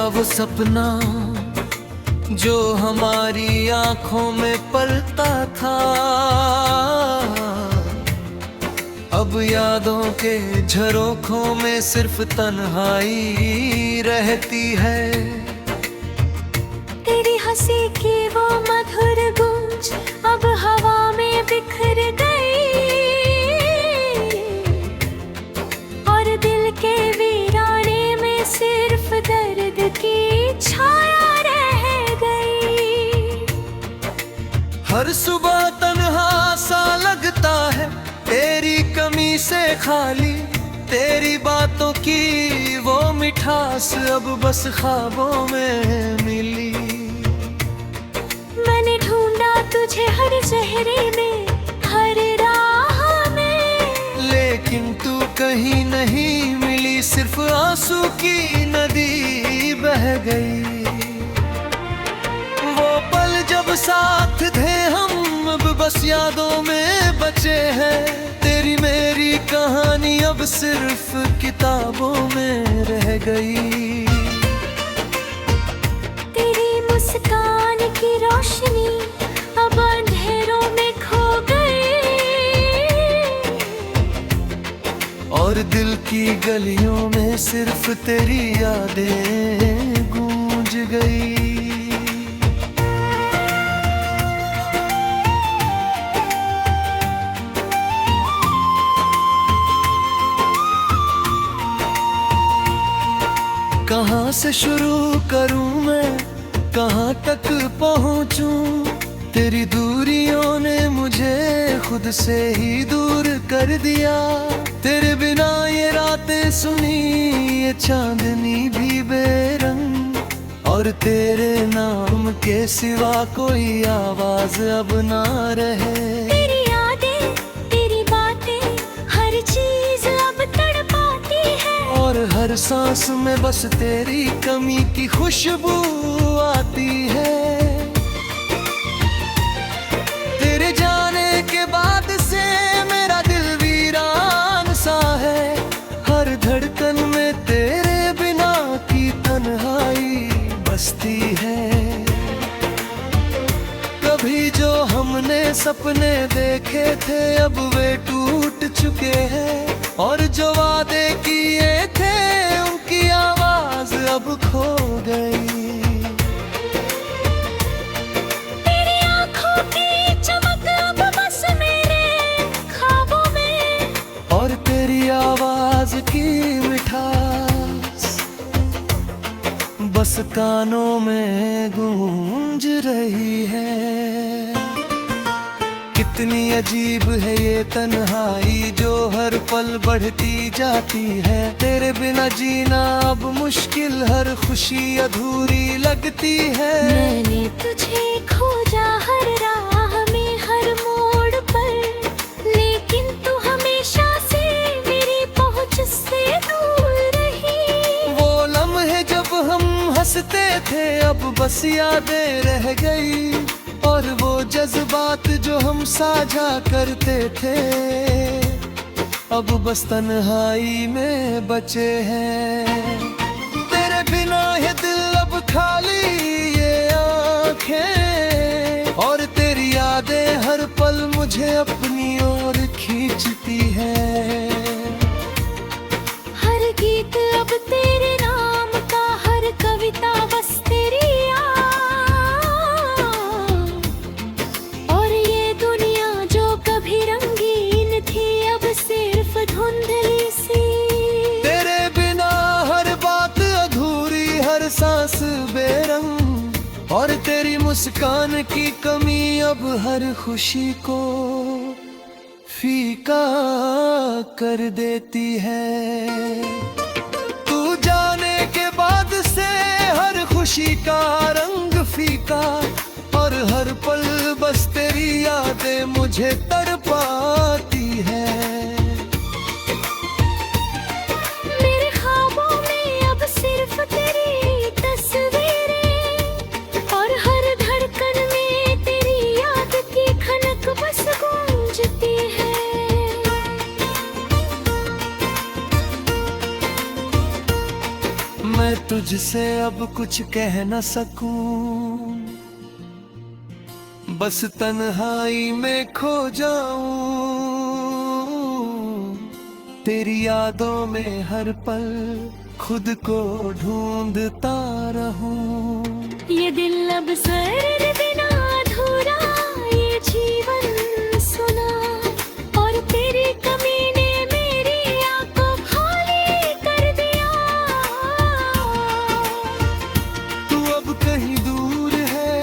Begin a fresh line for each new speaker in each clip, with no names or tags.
वो सपना जो हमारी आंखों में पलता था, अब यादों के झरोखों में सिर्फ तन्हाई रहती है।
तेरी हंसी की वो मधुर गूंज अब हवा में बिखर गई, और दिल के वीराने में सिर्फ दर्द की छाया रह गई।
हर सुबह तन्हा सा लगता है, तेरी कमी से खाली, तेरी बातों की वो मिठास अब बस ख्वाबों में मिली।
मैंने ढूंढा तुझे हर चेहरे में, हर राह में,
लेकिन तू कहीं नहीं मिली, सिर्फ आंसू की नदी बह गई। वो पल जब साथ थे हम अब बस यादों में बचे हैं, तेरी मेरी कहानी अब सिर्फ किताबों में रह गई।
तेरी मुस्कान की रोशनी अब अंधेरों में खो गई,
और दिल की गलियों में सिर्फ तेरी यादें गूंज गई। कहाँ से शुरू करूँ मैं, कहाँ तक पहुँचूं, तेरी दूरियों ने मुझे खुद से ही दूर कर दिया। तेरे बिना ये रातें सुनी, ये चांदनी भी बेरंग, और तेरे नाम के सिवा कोई आवाज अब ना रहे।
तेरी यादें, तेरी बातें, हर चीज अब तड़पाती है,
और हर सांस में बस तेरी कमी की खुशबू आती है। तेरे जाने के बाद से मेरा दिल वीरान सा है, हर धड़कन में तेरे बिना की तन्हाई बसती है। कभी जो हमने सपने देखे थे अब वे टूट चुके हैं, और जो वादे किए थे उनकी आवाज अब खो गई।
तेरी आंखों की चमक अब बस मेरे ख्वाबों में,
और तेरी आवाज की मिठास बस कानों में गूंज रही है। कितनी अजीब है ये तन्हाई जो हर पल बढ़ती जाती है, तेरे बिना जीना अब मुश्किल, हर खुशी अधूरी लगती है।
मैंने तुझे खोजा हर राह में, हर मोड़ पर, लेकिन तू हमेशा से मेरी पहुंच से दूर रही।
वो लम्हे जब हम हंसते थे अब बस यादें रह गई, और वो जज्बात जो हम साझा करते थे अब बस तन्हाई में बचे हैं। तेरे बिना ये दिल अब खाली, ये आँखें, और तेरी यादें हर पल मुझे अपनी ओर खींचती है।
हर गीत अब तेरे नाम का, हर कविता बस तेरी याद, और ये दुनिया जो कभी रंगीन थी अब सिर्फ धुंधली सी।
तेरे बिना हर बात अधूरी, हर सांस बेरंग, और तेरी मुस्कान की कमी अब हर खुशी को फीका कर देती है। तू जाने के बाद से हर खुशी का रंग फीका, और हर पल बस तेरी यादें मुझे तड़पाती है।
मेरे ख्वाबों में अब सिर्फ तेरी तस्वीरें, और हर धड़कन में तेरी याद की खनक बस गूंजती है।
मैं तुझसे अब कुछ कह न सकूं, बस तन्हाई में खो जाऊं। तेरी यादों में हर पल खुद को ढूंढता रहूं।
ये दिल अब सर बिना अधूरा, ये जीवन सुना, और तेरी कमी ने मेरी आंखों खाली कर दिया।
तू अब कहीं दूर है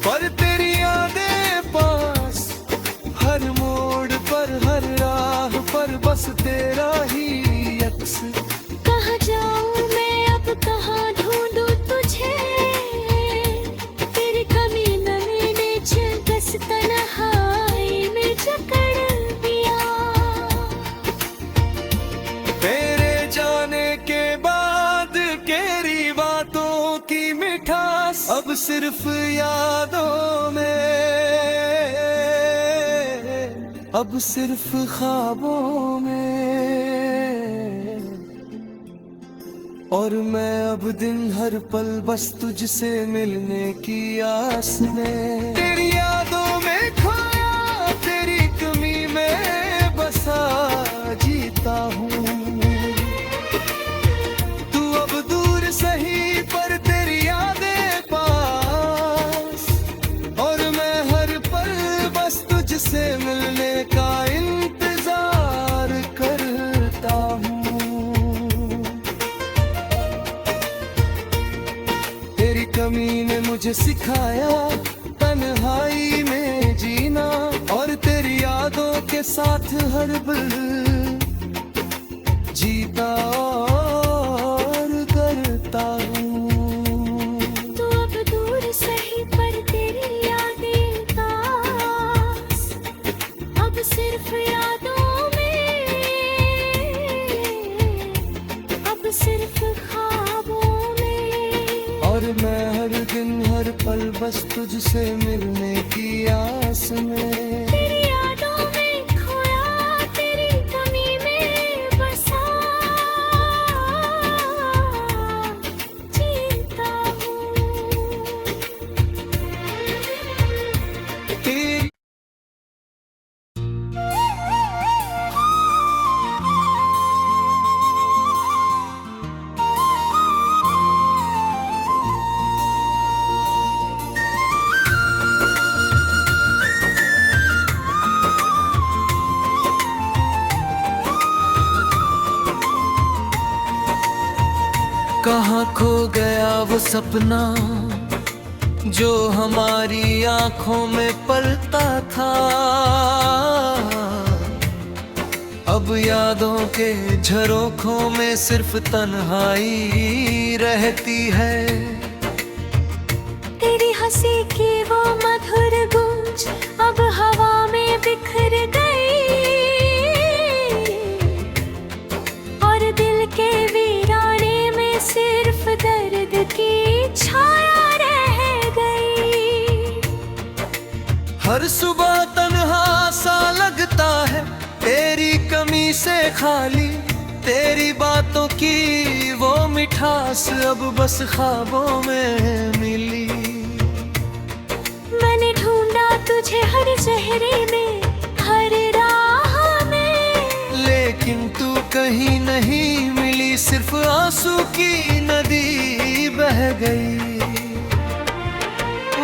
पर तेरी यादें पास, हर मोड़ पर हर राह पर बस तेरा ही अक्स।
कहाँ जाऊँ मैं अब, कहाँ ढूंढूं तुझे, तेरी कमी न मैंने बस तन्हाई में जकड़ दिया।
तेरे जाने के बाद तेरी बातों की मिठास अब सिर्फ यादों में, अब सिर्फ ख्वाबों में। और मैं अब दिन हर पल बस तुझसे मिलने की आस में, तेरी यादों में खोया, तेरी कमी में बसा जीता हूँ। तू अब दूर सही पर तेरी यादें पास, और मैं हर पल बस तुझसे मिलने का इंतजार करता हूँ। तेरी कमी ने मुझे सिखाया तन्हाई में जीना, और तेरी यादों के साथ हर पल जीता और करता हूँ।
तू अब दूर सही पर तेरी यादें पास, अब सिर्फ यादों में, अब सिर्फ ख्वाबों में।
और मैं हर दिन हर पल बस तुझसे मिलने की आस में,
तेरी यादों में खोया, तेरी कमी में बसा जीता हूँ।
तेरी कहाँ खो गया वो सपना जो हमारी आंखों में पलता था। अब यादों के झरोखों में सिर्फ तन्हाई रहती है।
तेरी हंसी की वो मधुर गूंज अब हवा में बिखर गई, और दिल के वीराने में सिर्फ दर्द की छाया रह गई।
हर सुबह तन्हा सा लगता है तेरी कमी से खाली, तेरी बातों की वो मिठास अब बस ख्वाबों में मिली।
मैंने ढूंढा तुझे हर चेहरे में, हर राह में,
लेकिन तू कहीं नहीं मिली, सिर्फ आंसू की नदी बह गई।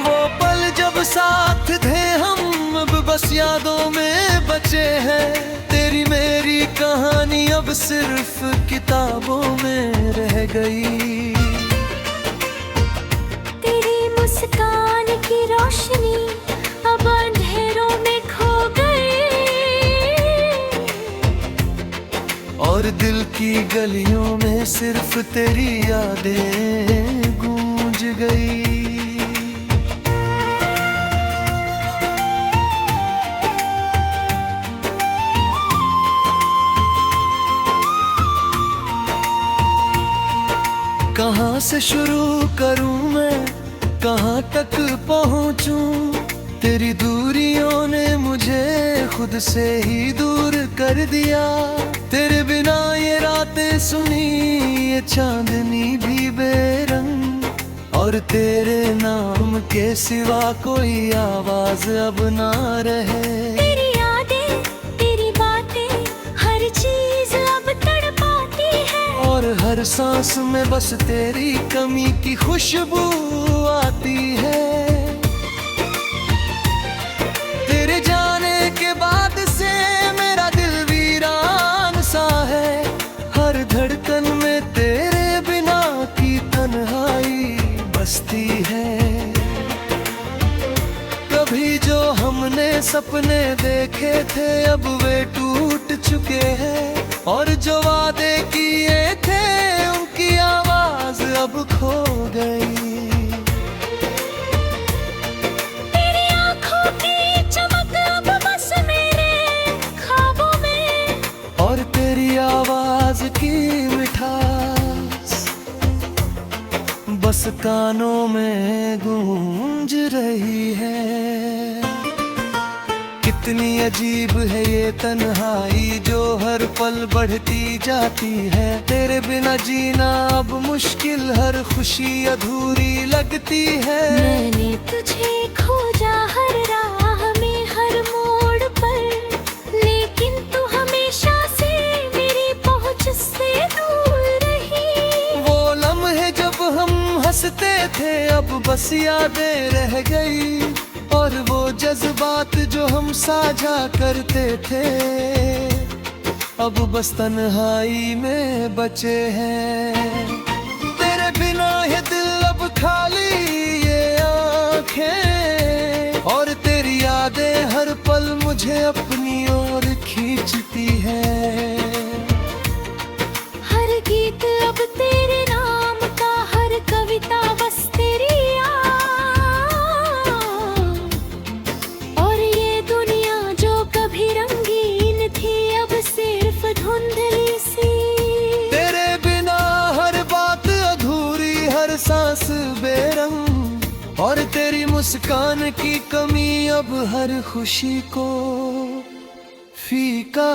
वो पल जब साथ थे हम अब बस यादों में बचे हैं। तेरी मेरी कहानी अब सिर्फ किताबों में रह गई।
तेरी मुस्कान की रोशनी अब अंधेरों में खो गई,
और दिल की गलियों में सिर्फ तेरी यादें गूंज गई। कहाँ से शुरू करूं मैं, कहाँ तक पहुंचूं, तेरी दूरियों ने मुझे खुद से ही दूर कर दिया। तेरे बिना ये रातें सुनी, ये चांदनी भी बेरंग, और तेरे नाम के सिवा कोई आवाज अब ना रहे।
तेरी यादें, तेरी बातें, हर चीज अब तड़पाती है,
और हर सांस में बस तेरी कमी की खुशबू आती है। तेरे जाने के बाद से मेरा दिल वीरान सा है, हर धड़कन में तेरे बिना की तन्हाई बसती है। कभी जो हमने सपने देखे थे अब वे टूट चुके हैं, और जो वादे किए थे उनकी आवाज अब खो गई।
तेरी आंखों की चमक अब बस मेरे ख्वाबों में,
और तेरी आवाज की मिठास बस कानों में गूंज रही है। कितनी अजीब है ये तन्हाई जो हर पल बढ़ती जाती है। तेरे बिना जीना अब मुश्किल, हर खुशी अधूरी लगती है।
मैंने तुझे खोजा हर राह में, हर मोड़ पर, लेकिन तू हमेशा से मेरी पहुंच से दूर रही।
वो लम्हे जब हम हंसते थे अब बस यादें रह गई, और वो जज्बात जो हम साझा करते थे अब बस तन्हाई में बचे हैं। तेरे बिना ये दिल अब खाली, ये आँखें, और तेरी यादें हर पल मुझे अपनी ओर खींचती है।
हर गीत अब तेरे नाम का, हर कविता बस तेरी याद, और ये दुनिया जो कभी रंगीन थी अब सिर्फ धुंधली सी।
तेरे बिना हर बात अधूरी, हर सांस बेरंग, और तेरी मुस्कान की कमी अब हर खुशी को फीका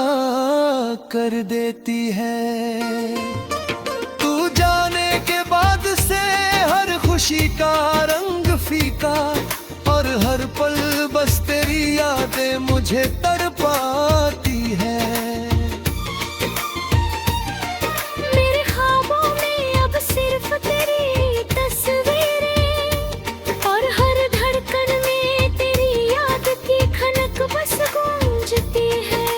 कर देती है। तू जाने के बाद से हर खुशी का रंग फीका, और हर पल बस तेरी यादें मुझे तड़पाती है।
मेरे ख्वाबों में अब सिर्फ तेरी तस्वीरें, और हर धड़कन में तेरी याद की खनक बस गूंजती है।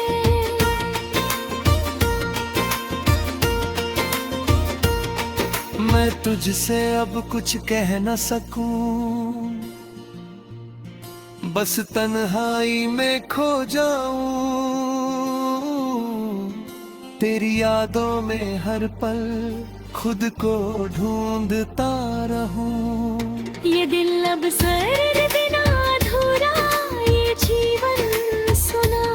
मैं तुझसे अब कुछ कह न सकूं, बस तन्हाई में खो जाऊं। तेरी यादों में हर पल खुद को ढूंढता रहूं।
ये दिल अब सर बिना अधूरा, ये जीवन सुना,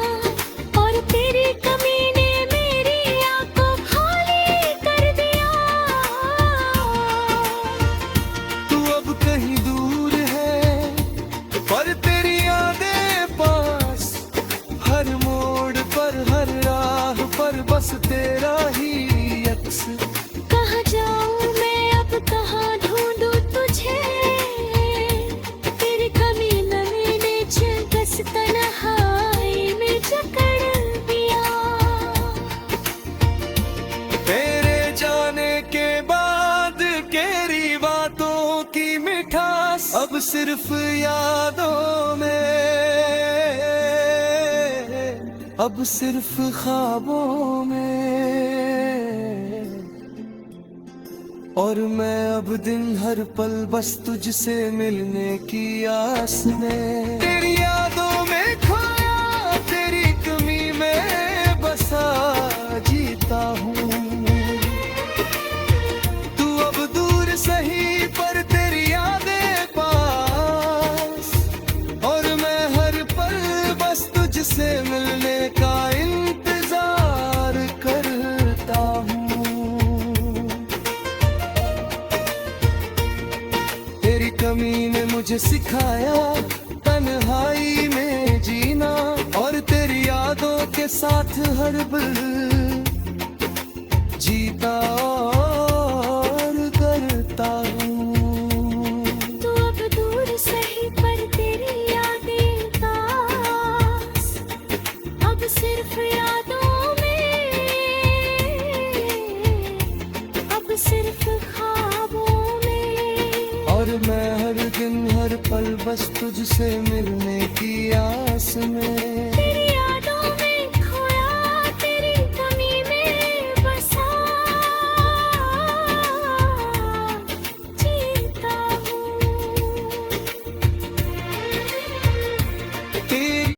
और तेरी कमी ने मेरी आंखों खाली कर दिया।
तू अब कहीं दूर है पर तेरी यादें पास, हर मोड़ पर हर राह पर बस तेरा ही अक्स।
कहाँ जाऊँ मैं अब, कहाँ ढूंढूं तुझे, तेरी कमी न मैंने बस तन्हाई में जकड़ दिया।
तेरे जाने के बाद तेरी बातों की मिठास अब सिर्फ यादों में, अब सिर्फ ख्वाबों में। और मैं अब दिन हर पल बस तुझसे मिलने की आस में, तेरी यादों में खोया, तेरी कमी में बसा जीता हूँ। तू अब दूर सही पर तेरी यादें पास, और मैं हर पल बस तुझसे मिलने का इंतजार करता हूँ। तेरी कमी ने मुझे सिखाया तन्हाई में जीना, और तेरी हर पल जीता और करता हूँ।
तू अब दूर सही पर तेरी यादें पास, अब सिर्फ यादों में, अब सिर्फ ख्वाबों में।
और मैं हर दिन हर पल बस तुझसे मिलने की आस में,
तेरी यादों में खोया, तेरी कमी में बसा जीता हूँ।
तेरी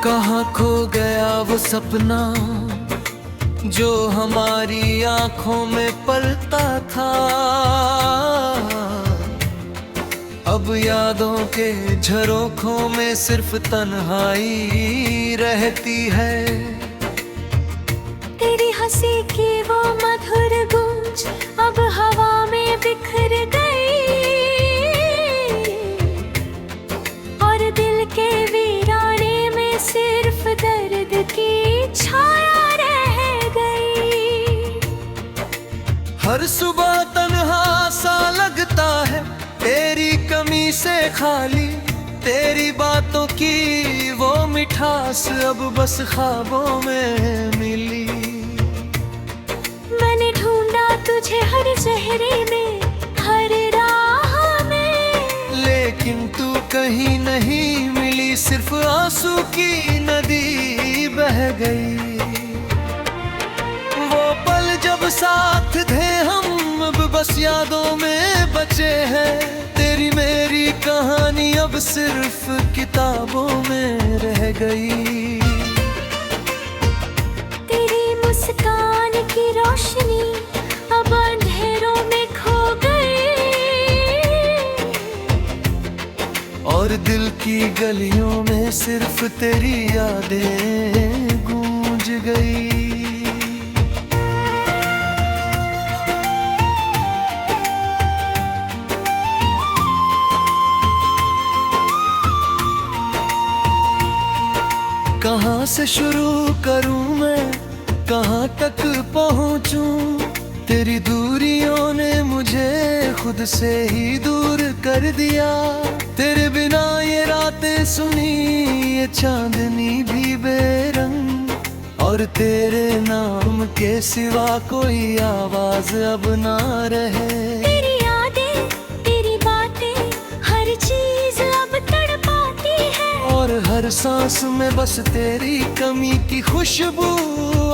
कहाँ खो गया वो सपना जो हमारी आंखों में पलता था। अब यादों के झरोखों में सिर्फ तन्हाई रहती है।
तेरी हंसी की वो मधुर गूंज अब हवा में बिखर गई, और दिल के वीराने में सिर्फ दर्द की छाया रह गई।
हर सुबह तन्हा सा लगता है तेरी कमी से खाली, तेरी बातों की वो मिठास अब बस ख्वाबों में मिली।
मैंने ढूंढा तुझे हर चेहरे में, हर राह में,
लेकिन तू कहीं नहीं मिली, सिर्फ आंसू की नदी बह गई। वो पल जब साथ थे हम अब बस यादों में बचे हैं। तेरी मेरी कहानी अब सिर्फ किताबों में रह गई।
तेरी मुस्कान की रोशनी अब अंधेरों में खो गई,
और दिल की गलियों में सिर्फ तेरी यादें गूंज गई। कहाँ से शुरू करूँ मैं, कहाँ तक पहुँचूं। तेरी दूरियों ने मुझे खुद से ही दूर कर दिया। तेरे बिना ये रातें सुनी, ये चांदनी भी बेरंग, और तेरे नाम के सिवा कोई आवाज अब ना रहे।
तेरी यादें, तेरी बातें, हर चीज अब तड़पाती है,
और हर सांस में बस तेरी कमी की खुशबू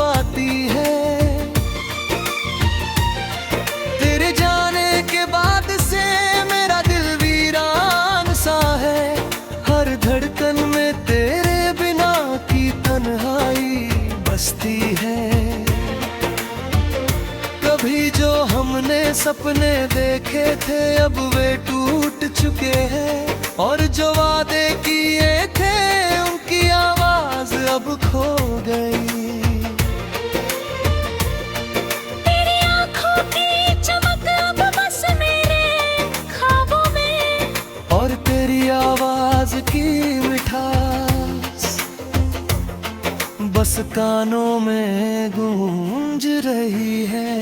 आती है। तेरे जाने के बाद से मेरा दिल वीरान सा है, हर धड़कन में तेरे बिना की तन्हाई बसती है। कभी जो हमने सपने देखे थे अब वे टूट चुके हैं, और जो वादे किए थे उनकी आवाज अब खो गई।
तेरी आंखों की चमक अब बस मेरे ख्वाबों में,
और तेरी आवाज की मिठास बस कानों में गूंज रही है।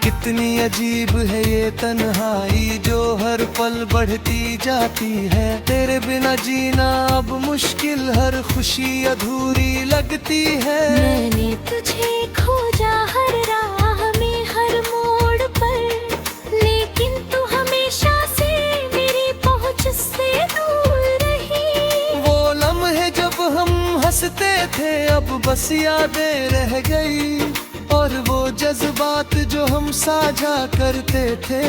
कितनी अजीब है ये तन्हाई जो हर पल बढ़ती जाती है। तेरे बिना जीना अब मुश्किल, हर खुशी अधूरी लगती है।
मैंने तुझे खोजा हर राह में, हर मोड़ पर, लेकिन तू हमेशा से मेरी पहुंच से दूर रही।
वो लम्हे जब हम हंसते थे अब बस यादें रह गई, और वो जज्बात जो हम साझा करते थे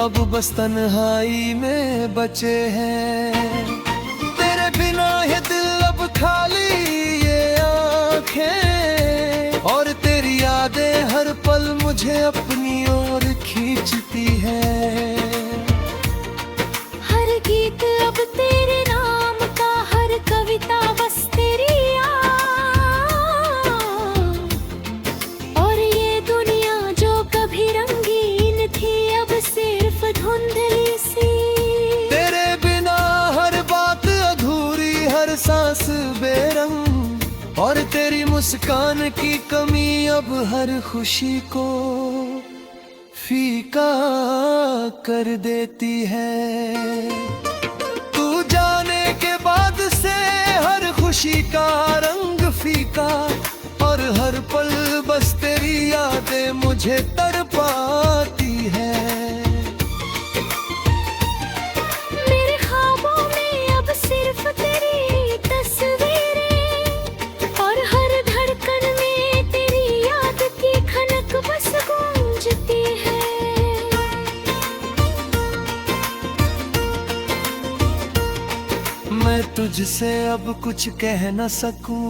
अब बस तन्हाई में बचे हैं। तेरे बिना ये दिल अब खाली, ये आँखें, और तेरी यादें हर पल मुझे अपनी ओर खींच गूंजती है।
हर गीत अब तेरे नाम का, हर कविता बस तेरी याद। और ये दुनिया जो कभी रंगीन थी अब सिर्फ धुंधली सी।
तेरे बिना हर बात अधूरी, हर सांस बेरंग, और तेरी मुस्कान की कमी अब हर खुशी को फीका कर देती है। तू जाने के बाद से हर खुशी का रंग फीका, और हर पल बस तेरी यादें मुझे तड़पाती है।
मेरे ख्वाबों में अब सिर्फ तेरी तस्वीरें, और हर धड़कन में तेरी याद की खनक बस गूंजती है।
मैं तुझसे अब कुछ कह न सकूं,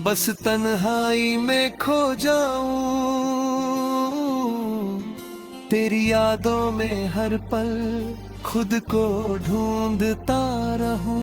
बस तन्हाई में खो जाऊं। तेरी यादों में हर पल खुद को ढूंढता रहूं।